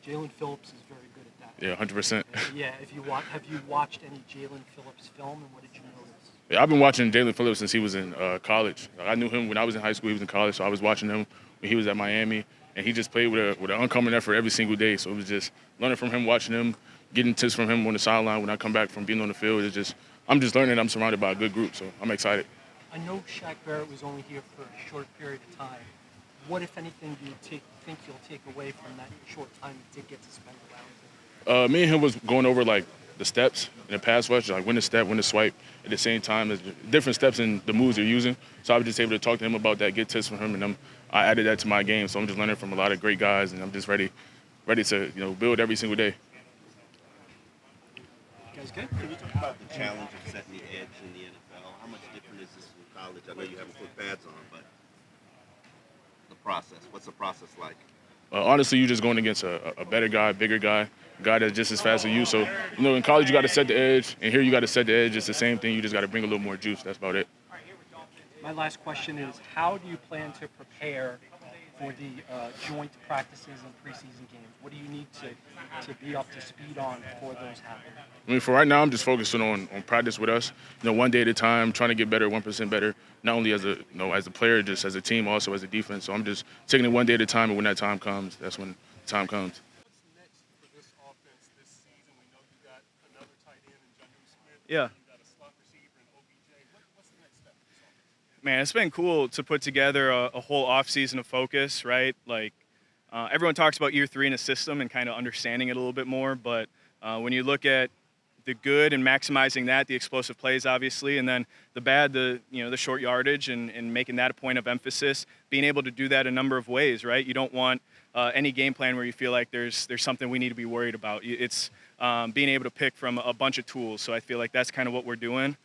Jalen Phillips is very good at that. Yeah, 100%. Yeah, have you watched any Jalen Phillips film, and what did you notice? Yeah, I've been watching Jaylen Phillips since he was in college. I knew him when I was in high school. He was in college, so I was watching him when he was at Miami, and he just played with an uncommon effort every single day. So it was just learning from him, watching him, getting tips from him on the sideline when I come back from being on the field. I'm just learning. I'm surrounded by a good group, so I'm excited. I know Shaq Barrett was only here for a short period of time. What, if anything, do you think you'll take away from that short time you did get to spend around him? Me and him was going over like the steps in the pass rush, like when to step, when to swipe. At the same time, there's different steps in the moves they're using. So I was just able to talk to him about that, get tips from him, and I added that to my game. So I'm just learning from a lot of great guys, and I'm just ready to build every single day. You guys good? Can you talk about the challenge of setting the edge in the NFL? How much different is this from college? I know you haven't put pads on, but the process. What's the process like? Honestly, you're just going against a better guy, bigger guy, a guy that's just as fast as you. So, in college you got to set the edge, and here you got to set the edge. It's the same thing. You just got to bring a little more juice. That's about it. My last question is, how do you plan to prepare for the joint practices and preseason games? What do you need to be up to speed on before those happen? For right now, I'm just focusing on practice with us. One day at a time, trying to get better, 1% better. Not only as a player, just as a team, also as a defense. So I'm just taking it one day at a time, and when that time comes, that's when the time comes. What's next for this offense this season? We know you got another tight end in Jonnu Smith. Yeah. You got a slot receiver in OBJ. What's the next step for this offense? Man, it's been cool to put together a whole offseason of focus, right? Like, everyone talks about year 3 in a system and kind of understanding it a little bit more, but when you look at the good and maximizing that, the explosive plays, obviously, and then the bad, the short yardage and making that a point of emphasis, being able to do that a number of ways, right? You don't want any game plan where you feel like there's something we need to be worried about. It's being able to pick from a bunch of tools. So I feel like that's kind of what we're doing,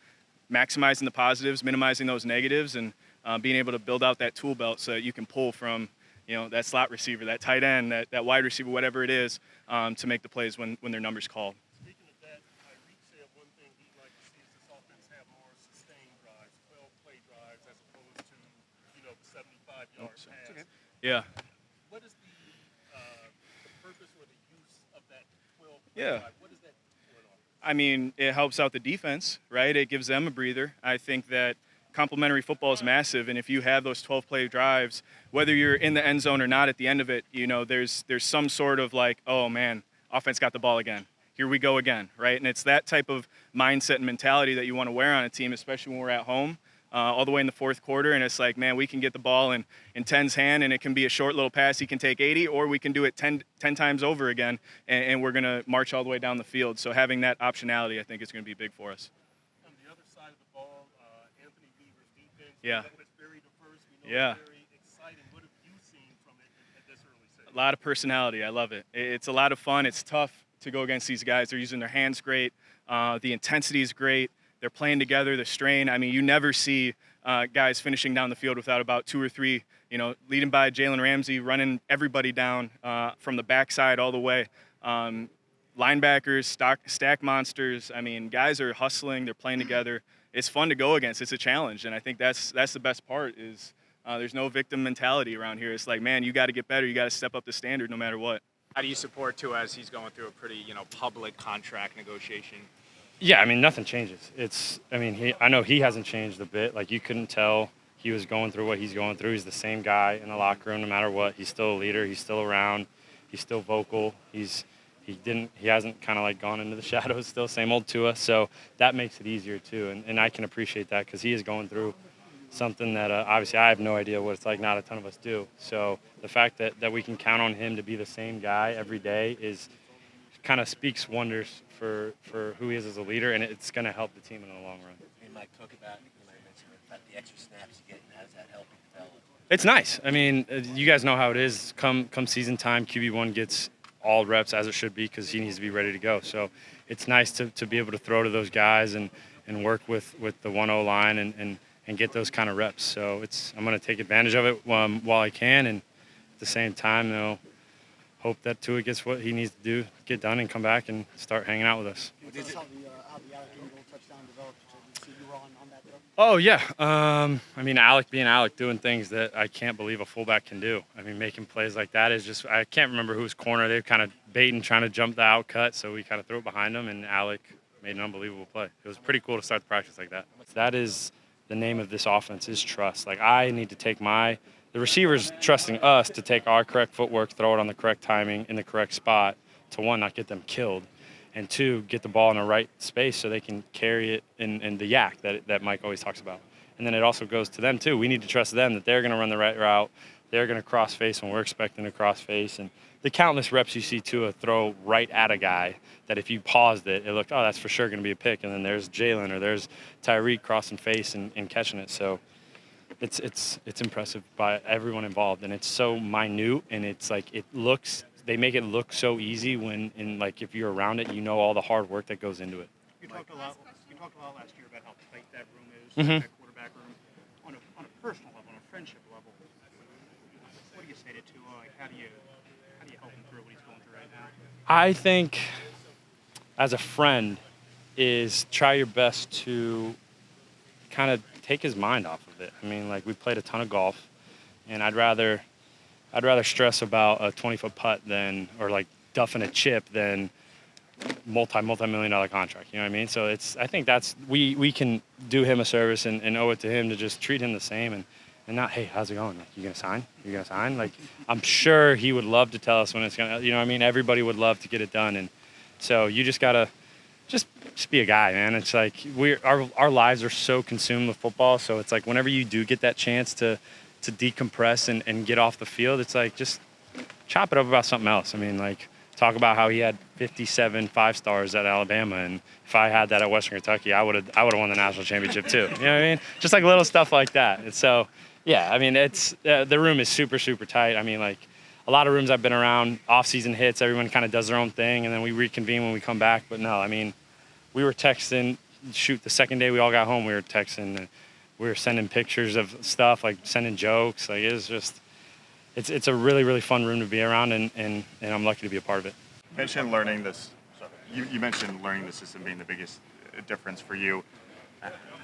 maximizing the positives, minimizing those negatives, and being able to build out that tool belt so that you can pull from that slot receiver, that tight end, that wide receiver, whatever it is, to make the plays when their number's called. Speaking of that, Tyreek said one thing he'd like to see is this offense have more sustained drives, 12-play drives, as opposed to the 75-yard pass. Okay. Yeah. What is the purpose or the use of that 12-play Yeah. drive? What is that for an offense? I mean, it helps out the defense, right? It gives them a breather. I think that complementary football is massive, and if you have those 12-play drives, whether you're in the end zone or not at the end of it, there's some sort of like, oh man, offense got the ball again. Here we go again, right? And it's that type of mindset and mentality that you want to wear on a team, especially when we're at home, all the way in the fourth quarter. And it's like, man, we can get the ball in Ten's hand, and it can be a short little pass. He can take 80, or we can do it 10 times over again, and we're going to march all the way down the field. So having that optionality, I think, is going to be big for us. On the other side of the ball, Anthony Beaver's defense. Yeah. We know it's very diverse. We know Yeah. it's very exciting. What have you seen from it at this early stage? A lot of personality. I love it. It's a lot of fun. It's tough to go against these guys. They're using their hands great. The intensity is great. They're playing together, the strain. I mean, you never see guys finishing down the field without about 2 or 3, leading by Jalen Ramsey, running everybody down from the backside all the way. Linebackers, stack monsters. I mean, guys are hustling. They're playing together. It's fun to go against. It's a challenge, and I think that's the best part is there's no victim mentality around here. It's like, man, you got to get better. You got to step up the standard no matter what. How do you support Tua as he's going through a pretty, public contract negotiation? Yeah, I mean, nothing changes. I know he hasn't changed a bit. Like, you couldn't tell he was going through what he's going through. He's the same guy in the locker room no matter what. He's still a leader. He's still around. He's still vocal. He hasn't kind of like gone into the shadows still, same old Tua. So that makes it easier too. And I can appreciate that because he is going through something that obviously I have no idea what it's like. Not a ton of us do. So the fact that we can count on him to be the same guy every day is kind of speaks wonders for who he is as a leader, and it's going to help the team in the long run. And Mike, talk about the extra snaps you get, and how does that help you develop? It's nice. I mean, you guys know how it is. Come season time, QB1 gets all reps as it should be because he needs to be ready to go. So it's nice to be able to throw to those guys and work with the 1-0 line and get those kind of reps. So I'm going to take advantage of it while I can, and at the same time, hope that Tua gets what he needs to do, get done, and come back and start hanging out with us. How the Alec Ingold touchdown developed? that you were on that throw? Oh yeah. I mean, Alec being Alec, doing things that I can't believe a fullback can do. I mean, making plays like that is just, I can't remember whose corner they were kind of baiting, trying to jump the out cut, so we kind of threw it behind him, and Alec made an unbelievable play. It was pretty cool to start the practice like that. That is the name of this offense, is trust. Like, I need to take the receivers trusting us to take our correct footwork, throw it on the correct timing in the correct spot to, one, not get them killed, and two, get the ball in the right space so they can carry it in the yak that Mike always talks about. And then it also goes to them too. We need to trust them that they're going to run the right route. They're going to cross face when we're expecting to cross face. And the countless reps you see Tua throw right at a guy that if you paused it, it looked, oh, that's for sure going to be a pick. And then there's Jaylen or there's Tyreek crossing face and catching it. So it's impressive by everyone involved, and it's so minute, and it's like they make it look so easy when, like, if you're around it, you know all the hard work that goes into it. You talked a lot last year about how tight that room is, Mhm. that quarterback room. On a personal level, on a friendship level, what do you say to Tua? Like, how do you help him through what he's going through right now? I think, as a friend, is try your best to kind of take his mind off of it. I mean, like, we played a ton of golf, and I'd rather stress about a 20-foot putt or like duffing a chip than multi-million-dollar contract. You know what I mean? So I think that's, we can do him a service and owe it to him to just treat him the same and not, hey, how's it going? Like, you gonna sign? You gonna sign? Like, I'm sure he would love to tell us when it's gonna, you know what I mean? Everybody would love to get it done. And so you just gotta just be a guy, man. It's like our lives are so consumed with football. So it's like, whenever you do get that chance to decompress and get off the field, it's like, just chop it up about something else. I mean, like, talk about how he had 57 5-stars at Alabama, and if I had that at Western Kentucky, I would have won the national championship too. You know what I mean? Just like little stuff like that. And so, yeah, I mean, it's the room is super, super tight. I mean, like, a lot of rooms I've been around, off-season hits, everyone kind of does their own thing, and then we reconvene when we come back. But no, I mean, we were texting. Shoot, the second day we all got home, we were texting. We were sending pictures of stuff, like sending jokes. Like, it was just, it's a really, really fun room to be around, and I'm lucky to be a part of it. You mentioned learning this. You mentioned learning the system being the biggest difference for you.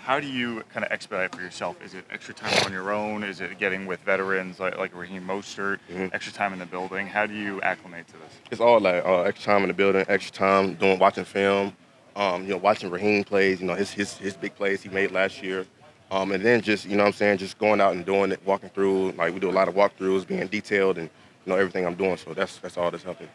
How do you kind of expedite for yourself? Is it extra time on your own? Is it getting with veterans like Raheem Mostert? Extra time in the building? How do you acclimate to this? It's all like extra time in the building, extra time watching film. Watching Raheem plays. His big plays he made last year. And then just, just going out and doing it, walking through. Like, we do a lot of walkthroughs, being detailed, and everything I'm doing. So that's all that's helping.